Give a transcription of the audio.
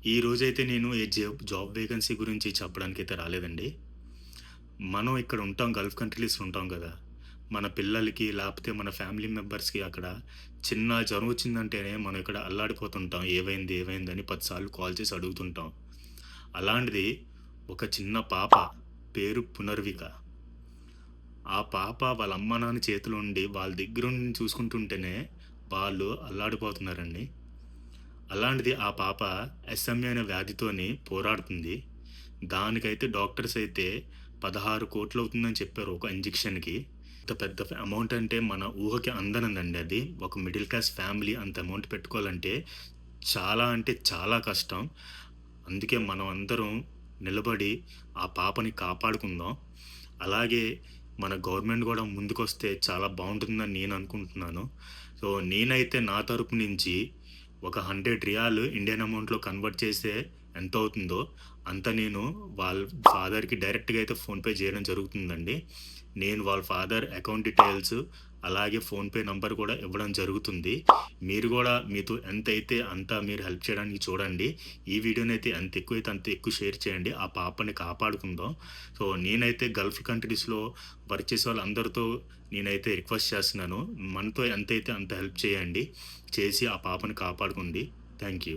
ఈ రోజైతే నేను ఏ జాబ్ వేకెన్సీ గురించి చెప్పడానికైతే రాలేదండి. మనం ఇక్కడ ఉంటాం, గల్ఫ్ కంట్రీస్‌లో ఉంటాం గదా! మన పిల్లలకి లేపోతే మన ఫ్యామిలీ మెంబర్స్‌కి అక్కడ చిన్న జ్వరం వచ్చిందంటేనే మనం ఇక్కడ అల్లాడిపోతుంటాం. ఏమైంది? ఏమైందని 10 సార్లు కాల్ చేసి అడుగుతుంటాం. అలాంటిది ఒక చిన్న పాప పేరు పునర్విక. ఆ పాప వాళ్ళ అమ్మ, నాన్న చేతిలో ఉండి వాళ్ళ దగ్గరుండి చూసుకుంటుంటేనే వాళ్ళు అల్లాడిపోతున్నారండి. అలాంటిది ఆ పాప ఎస్ఎంఏ అనే వ్యాధితోని పోరాడుతుంది. దానికైతే డాక్టర్స్ అయితే 16,00,00,000 అవుతుందని చెప్పారు ఒక ఇంజెక్షన్‌కి. ఇంత పెద్ద అమౌంట్ అంటే మన ఊహకి అందనిదండి అది. ఒక మిడిల్ క్లాస్ ఫ్యామిలీ అంత అమౌంట్ పెట్టుకోవాలంటే చాలా అంటే చాలా కష్టం. అందుకే మనం అందరం నిలబడి ఆ పాపని కాపాడుకుందాం. అలాగే మన గవర్నమెంట్ గూడా ముందుకొస్తే చాలా బావుంటుందని నేను అనుకుంటున్నాను. సో, నేనైతే నా తరపు నుంచి ఒక 100 రియాల్ ఇండియన్ అమౌంట్‌లో కన్వర్ట్ చేస్తే ఎంతవుతుందో అంత నేను వాళ్ళ ఫాదర్‌కి డైరెక్ట్‌గా అయితే ఫోన్‌పే జేయడం జరుగుతుందండి. నేను వాళ్ళ ఫాదర్ అకౌంట్ డీటెయిల్స్ అలాగే ఫోన్‌పే నంబర్ కూడా ఇవ్వడం జరుగుతుంది. మీరు గూడా మీతో ఎంతైతే అంత మీరు హెల్ప్ చేయడానికి చూడండి. ఈ వీడియోనైతే ఎంత ఎక్కువైతే అంత ఎక్కువ షేర్ చేయండి. ఆ పాపని కాపాడుకుందాం. సో, నేనైతే గల్ఫ్ కంట్రీస్‌లో వర్క్ చేసే వాళ్ళందరితో నేనైతే రిక్వెస్ట్ చేస్తున్నాను. మనతో ఎంతైతే అంత హెల్ప్ చేయండి. చేసి ఆ పాపని కాపాడుకోండి. Thank you.